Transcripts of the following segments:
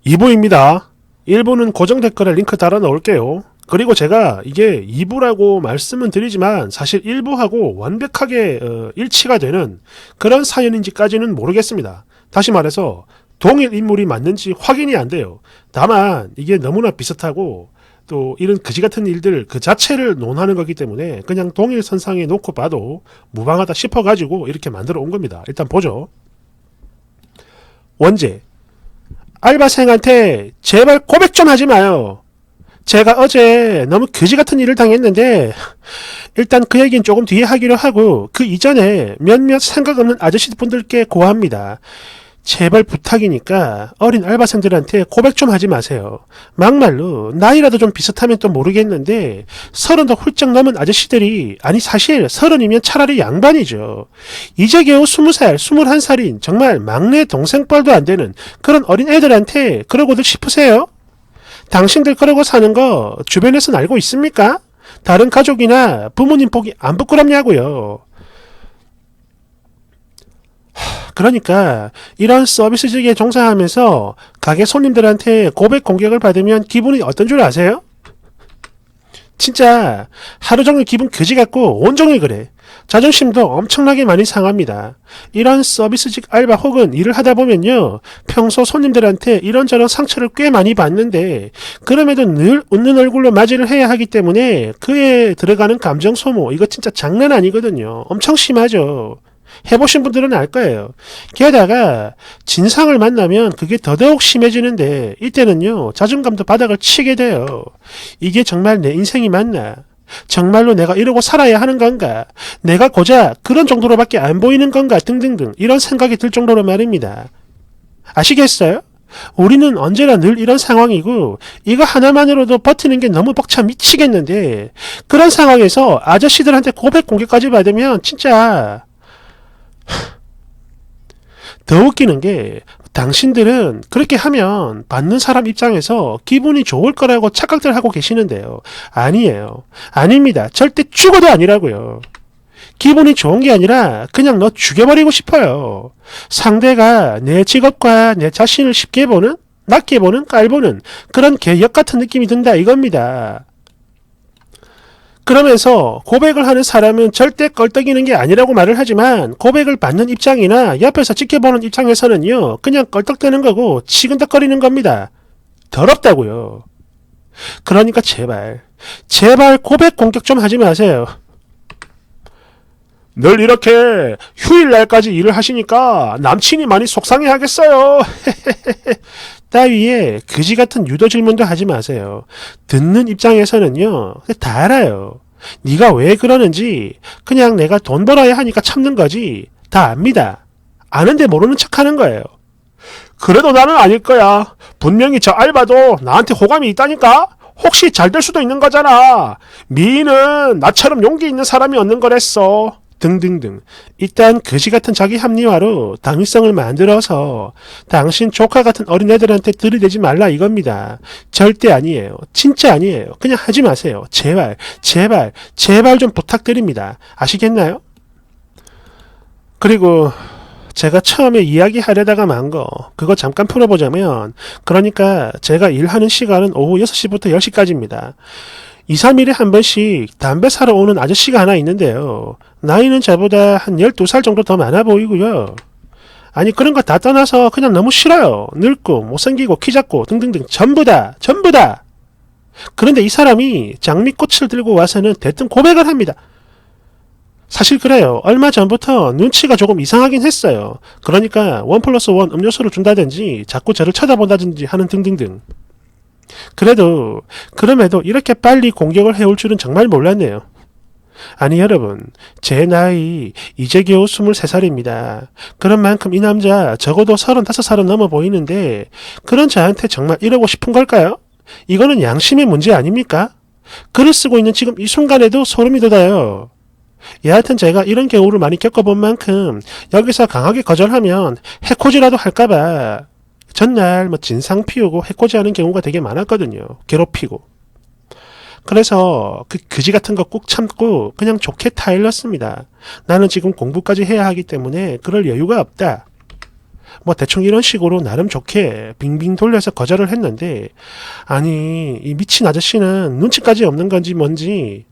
2부입니다. 1부는 고정 댓글에 링크 달아 넣을게요. 그리고 제가 이게 2부라고 말씀은 드리지만 사실 1부하고 완벽하게 일치가 되는 그런 사연인지까지는 모르겠습니다. 다시 말해서 동일 인물이 맞는지 확인이 안 돼요. 다만 이게 너무나 비슷하고 또 이런 그지 같은 일들 그 자체를 논하는 거기 때문에 그냥 동일 선상에 놓고 봐도 무방하다 싶어가지고 이렇게 만들어 온 겁니다. 일단 보죠. 원제, 알바생한테 제발 고백 좀 하지 마요. 제가 어제 너무 그지 같은 일을 당했는데 일단 그 얘기는 조금 뒤에 하기로 하고 그 이전에 몇몇 생각 없는 아저씨분들께 고합니다. 제발 부탁이니까 어린 알바생들한테 고백 좀 하지 마세요. 막말로 나이라도 좀 비슷하면 또 모르겠는데 30도 훌쩍 넘은 아저씨들이 아니 사실 30이면 차라리 양반이죠. 이제 겨우 20살, 21살인 정말 막내 동생뻘도 안 되는 그런 어린 애들한테 그러고들 싶으세요? 당신들 그러고 사는 거 주변에선 알고 있습니까? 다른 가족이나 부모님 보기 안 부끄럽냐고요. 그러니까 이런 서비스직에 종사하면서 가게 손님들한테 고백 공격을 받으면 기분이 어떤 줄 아세요? 진짜 하루 종일 기분 그지 같고 온종일 그래. 자존심도 엄청나게 많이 상합니다. 이런 서비스직 알바 혹은 일을 하다 보면요. 평소 손님들한테 이런저런 상처를 꽤 많이 받는데 그럼에도 늘 웃는 얼굴로 맞이를 해야 하기 때문에 그에 들어가는 감정 소모 이거 진짜 장난 아니거든요. 엄청 심하죠. 해보신 분들은 알 거예요. 게다가 진상을 만나면 그게 더더욱 심해지는데 이때는요. 자존감도 바닥을 치게 돼요. 이게 정말 내 인생이 맞나? 정말로 내가 이러고 살아야 하는 건가? 내가 고작 그런 정도로밖에 안 보이는 건가? 등등등 이런 생각이 들 정도로 말입니다. 아시겠어요? 우리는 언제나 늘 이런 상황이고 이거 하나만으로도 버티는 게 너무 벅차 미치겠는데 그런 상황에서 아저씨들한테 고백 공격까지 받으면 진짜 더 웃기는 게 당신들은 그렇게 하면 받는 사람 입장에서 기분이 좋을 거라고 착각들 하고 계시는데요. 아니에요. 아닙니다. 절대 죽어도 아니라고요. 기분이 좋은 게 아니라 그냥 너 죽여버리고 싶어요. 상대가 내 직업과 내 자신을 쉽게 보는, 낮게 보는, 깔보는 그런 개역 같은 느낌이 든다 이겁니다. 그러면서 고백을 하는 사람은 절대 껄떡이는 게 아니라고 말을 하지만 고백을 받는 입장이나 옆에서 지켜보는 입장에서는요. 그냥 껄떡대는 거고 치근덕거리는 겁니다. 더럽다고요. 그러니까 제발 고백 공격 좀 하지 마세요. 늘 이렇게 휴일날까지 일을 하시니까 남친이 많이 속상해 하겠어요. 따위에 그지 같은 유도 질문도 하지 마세요. 듣는 입장에서는요. 다 알아요. 네가 왜 그러는지 그냥 내가 돈 벌어야 하니까 참는 거지. 다 압니다. 아는데 모르는 척하는 거예요. 그래도 나는 아닐 거야. 분명히 저 알바도 나한테 호감이 있다니까. 혹시 잘 될 수도 있는 거잖아. 미인은 나처럼 용기 있는 사람이 얻는 거랬어. 등등등. 일단 그지 같은 자기 합리화로 당위성을 만들어서 당신 조카 같은 어린애들한테 들이대지 말라 이겁니다. 절대 아니에요. 진짜 아니에요. 그냥 하지 마세요. 제발 좀 부탁드립니다. 아시겠나요? 그리고 제가 처음에 이야기하려다가 만 거 그거 잠깐 풀어보자면 그러니까 제가 일하는 시간은 오후 6시부터 10시까지입니다. 2, 3일에 한 번씩 담배 사러 오는 아저씨가 하나 있는데요. 나이는 저보다 한 12살 정도 더 많아 보이고요. 아니 그런 거 다 떠나서 그냥 너무 싫어요. 늙고 못생기고 키 작고 등등등 전부 다. 그런데 이 사람이 장미꽃을 들고 와서는 대뜸 고백을 합니다. 사실 그래요. 얼마 전부터 눈치가 조금 이상하긴 했어요. 그러니까 1+1 음료수를 준다든지 자꾸 저를 쳐다본다든지 하는 등등등. 그럼에도 이렇게 빨리 공격을 해올 줄은 정말 몰랐네요. 아니 여러분, 제 나이 이제 겨우 23살입니다. 그런 만큼 이 남자 적어도 35살은 넘어 보이는데 그런 저한테 정말 이러고 싶은 걸까요? 이거는 양심의 문제 아닙니까? 글을 쓰고 있는 지금 이 순간에도 소름이 돋아요. 여하튼 제가 이런 경우를 많이 겪어본 만큼 여기서 강하게 거절하면 해코지라도 할까봐 전날 진상 피우고 해코지하는 경우가 되게 많았거든요. 괴롭히고. 그래서 그 그지 같은 거 꾹 참고 그냥 좋게 타일렀습니다. 나는 지금 공부까지 해야 하기 때문에 그럴 여유가 없다. 뭐 대충 이런 식으로 나름 좋게 빙빙 돌려서 거절을 했는데, 아니 이 미친 아저씨는 눈치까지 없는 건지 뭔지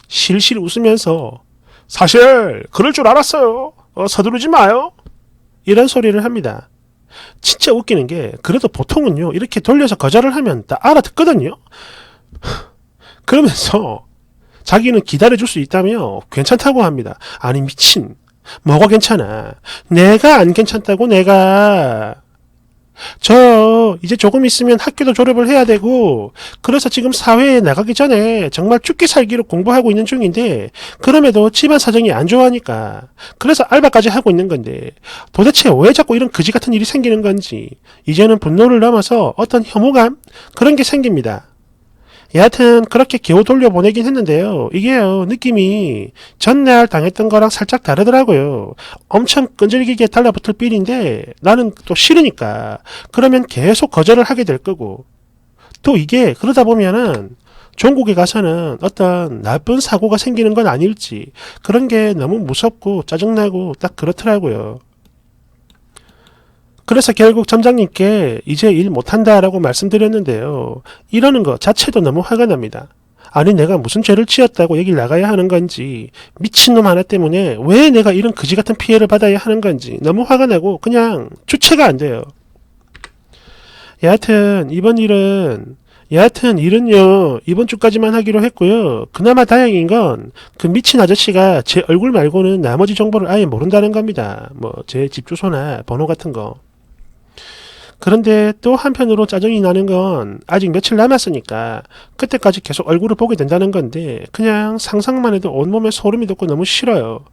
실실 웃으면서 사실 그럴 줄 알았어요. 서두르지 마요. 이런 소리를 합니다. 진짜 웃기는 게 그래도 보통은요 이렇게 돌려서 거절을 하면 다 알아듣거든요. 그러면서 자기는 기다려줄 수 있다며 괜찮다고 합니다. 아니 미친, 뭐가 괜찮아? 내가 안 괜찮다고. 내가 저 이제 조금 있으면 학교도 졸업을 해야 되고, 그래서 지금 사회에 나가기 전에 정말 죽기 살기로 공부하고 있는 중인데, 그럼에도 집안 사정이 안 좋아하니까 그래서 알바까지 하고 있는 건데, 도대체 왜 자꾸 이런 그지 같은 일이 생기는 건지 이제는 분노를 넘어서 어떤 혐오감, 그런 게 생깁니다. 여하튼 그렇게 겨우 돌려보내긴 했는데요. 이게요 느낌이 전날 당했던 거랑 살짝 다르더라고요. 엄청 끈질기게 달라붙을 삘인데 나는 또 싫으니까 그러면 계속 거절을 하게 될 거고, 또 이게 그러다 보면은 종국에 가서는 어떤 나쁜 사고가 생기는 건 아닐지, 그런 게 너무 무섭고 짜증나고 딱 그렇더라고요. 그래서 결국 점장님께 이제 일 못한다라고 말씀드렸는데요. 이러는 거 자체도 너무 화가 납니다. 아니 내가 무슨 죄를 지었다고 여길 나가야 하는 건지, 미친놈 하나 때문에 왜 내가 이런 그지 같은 피해를 받아야 하는 건지 너무 화가 나고 그냥 주체가 안 돼요. 여하튼 일은요 이번 주까지만 하기로 했고요. 그나마 다행인 건 그 미친 아저씨가 제 얼굴 말고는 나머지 정보를 아예 모른다는 겁니다. 뭐 제 집 주소나 번호 같은 거. 그런데 또 한편으로 짜증이 나는 건 아직 며칠 남았으니까 그때까지 계속 얼굴을 보게 된다는 건데, 그냥 상상만 해도 온몸에 소름이 돋고 너무 싫어요.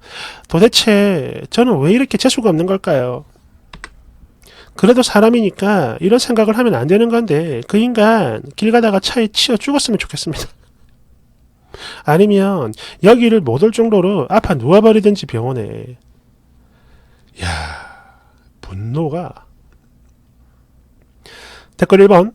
도대체 저는 왜 이렇게 재수가 없는 걸까요? 그래도 사람이니까 이런 생각을 하면 안 되는 건데, 그 인간 길 가다가 차에 치여 죽었으면 좋겠습니다. 아니면 여기를 못 올 정도로 아파 누워버리든지 병원에. 야, 분노가. 댓글 1번.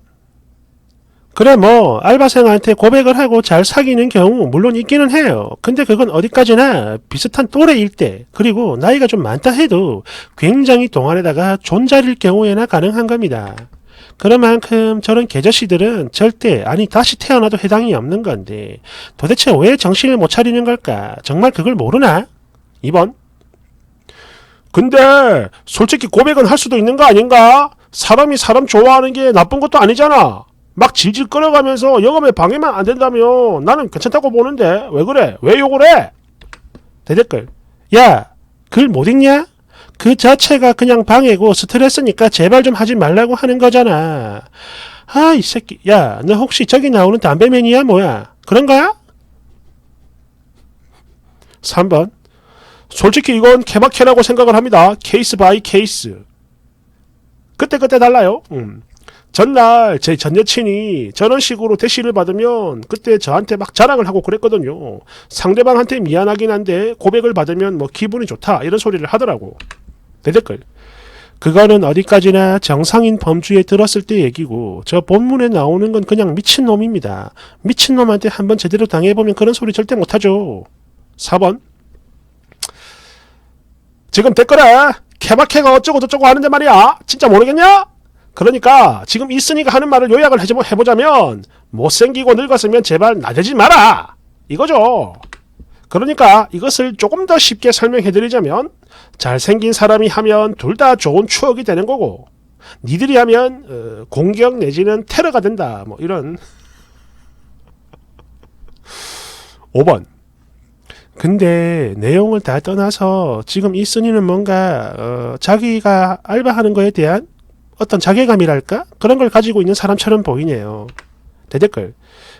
그래 뭐 알바생한테 고백을 하고 잘 사귀는 경우 물론 있기는 해요. 근데 그건 어디까지나 비슷한 또래일 때, 그리고 나이가 좀 많다 해도 굉장히 동안에다가 존잘일 경우에나 가능한 겁니다. 그런 만큼 저런 개저씨들은 절대, 아니 다시 태어나도 해당이 없는 건데 도대체 왜 정신을 못 차리는 걸까? 정말 그걸 모르나? 2번. 근데 솔직히 고백은 할 수도 있는 거 아닌가? 사람이 사람 좋아하는 게 나쁜 것도 아니잖아. 막 질질 끌어가면서 영업에 방해만 안 된다면 나는 괜찮다고 보는데 왜 그래? 왜 욕을 해? 대댓글. 야, 글 못 읽냐? 그 자체가 그냥 방해고 스트레스니까 제발 좀 하지 말라고 하는 거잖아. 아, 이 새끼. 야, 너 혹시 저기 나오는 담배맨이야 뭐야? 그런 거야? 3번. 솔직히 이건 케바케라고 생각을 합니다. 케이스 바이 케이스. 그때 달라요. 전날 제 전 여친이 저런 식으로 대시를 받으면 그때 저한테 막 자랑을 하고 그랬거든요. 상대방한테 미안하긴 한데 고백을 받으면 뭐 기분이 좋다 이런 소리를 하더라고. 대댓글. 그거는 어디까지나 정상인 범주에 들었을 때 얘기고, 저 본문에 나오는 건 그냥 미친놈입니다. 미친놈한테 한번 제대로 당해보면 그런 소리 절대 못하죠. 4번. 지금 댓글에 케바케가 어쩌고 저쩌고 하는데 말이야. 진짜 모르겠냐? 그러니까 지금 이쓴이가 하는 말을 요약을 해보자면, 못생기고 늙었으면 제발 나대지 마라 이거죠. 그러니까 이것을 조금 더 쉽게 설명해드리자면, 잘생긴 사람이 하면 둘 다 좋은 추억이 되는 거고, 니들이 하면 공격 내지는 테러가 된다 뭐 이런. 5번. 근데 내용을 다 떠나서 지금 이쓴이는 뭔가 자기가 알바하는 거에 대한 어떤 자괴감이랄까? 그런 걸 가지고 있는 사람처럼 보이네요. 대댓글.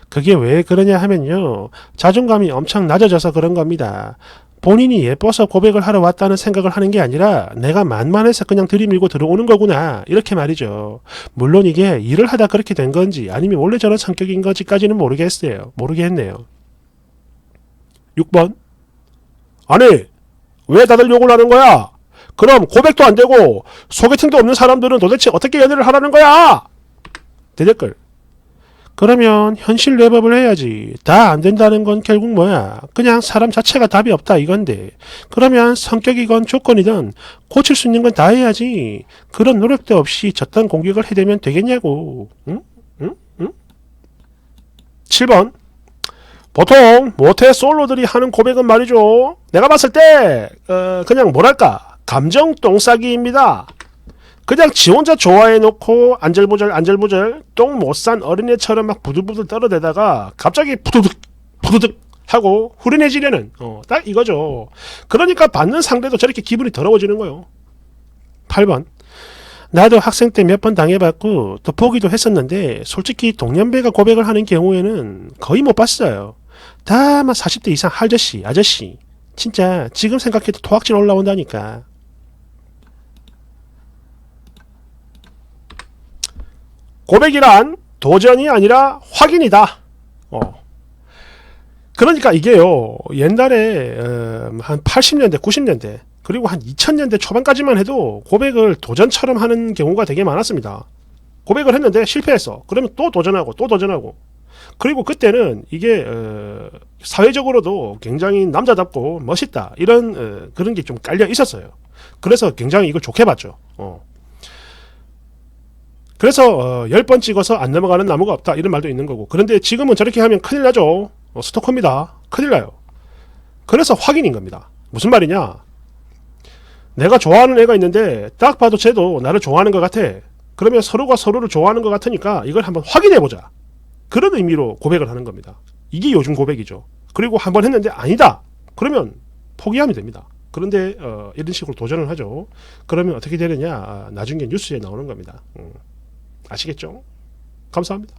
그게 왜 그러냐 하면요, 자존감이 엄청 낮아져서 그런 겁니다. 본인이 예뻐서 고백을 하러 왔다는 생각을 하는 게 아니라 내가 만만해서 그냥 들이밀고 들어오는 거구나 이렇게 말이죠. 물론 이게 일을 하다 그렇게 된 건지 아니면 원래 저런 성격인 건지까지는 모르겠네요. 6번. 아니 왜 다들 욕을 하는 거야? 그럼 고백도 안 되고 소개팅도 없는 사람들은 도대체 어떻게 연애를 하라는 거야? 대댓글. 그러면 현실 랩업을 해야지. 다 안 된다는 건 결국 뭐야? 그냥 사람 자체가 답이 없다 이건데. 그러면 성격이건 조건이든 고칠 수 있는 건 다 해야지. 그런 노력도 없이 저딴 공격을 해대면 되겠냐고. 응? 응? 응? 7번. 보통 모태 솔로들이 하는 고백은 말이죠. 내가 봤을 때 그냥 뭐랄까 감정 똥싸기입니다. 그냥 지 혼자 좋아해놓고 안절부절 똥 못 싼 어린애처럼 막 부들부들 떨어대다가 갑자기 푸드득 하고 후련해지려는 딱 이거죠. 그러니까 받는 상대도 저렇게 기분이 더러워지는 거예요. 8번. 나도 학생 때 몇 번 당해봤고 또 보기도 했었는데 솔직히 동년배가 고백을 하는 경우에는 거의 못 봤어요. 다 막 40대 이상 아저씨 진짜 지금 생각해도 토악질 올라온다니까. 고백이란 도전이 아니라 확인이다. 그러니까 이게요. 옛날에 한 80년대, 90년대 그리고 한 2000년대 초반까지만 해도 고백을 도전처럼 하는 경우가 되게 많았습니다. 고백을 했는데 실패했어. 그러면 또 도전하고 그리고 그때는 이게 사회적으로도 굉장히 남자답고 멋있다 이런 그런 게 좀 깔려 있었어요. 그래서 굉장히 이걸 좋게 봤죠. 그래서 10번 찍어서 안 넘어가는 나무가 없다 이런 말도 있는 거고. 그런데 지금은 저렇게 하면 큰일 나죠. 스토커입니다. 큰일 나요. 그래서 확인인 겁니다. 무슨 말이냐, 내가 좋아하는 애가 있는데 딱 봐도 쟤도 나를 좋아하는 것 같아. 그러면 서로가 서로를 좋아하는 것 같으니까 이걸 한번 확인해보자. 그런 의미로 고백을 하는 겁니다. 이게 요즘 고백이죠. 그리고 한번 했는데 아니다. 그러면 포기하면 됩니다. 그런데 이런 식으로 도전을 하죠. 그러면 어떻게 되느냐, 나중에 뉴스에 나오는 겁니다. 아시겠죠? 감사합니다.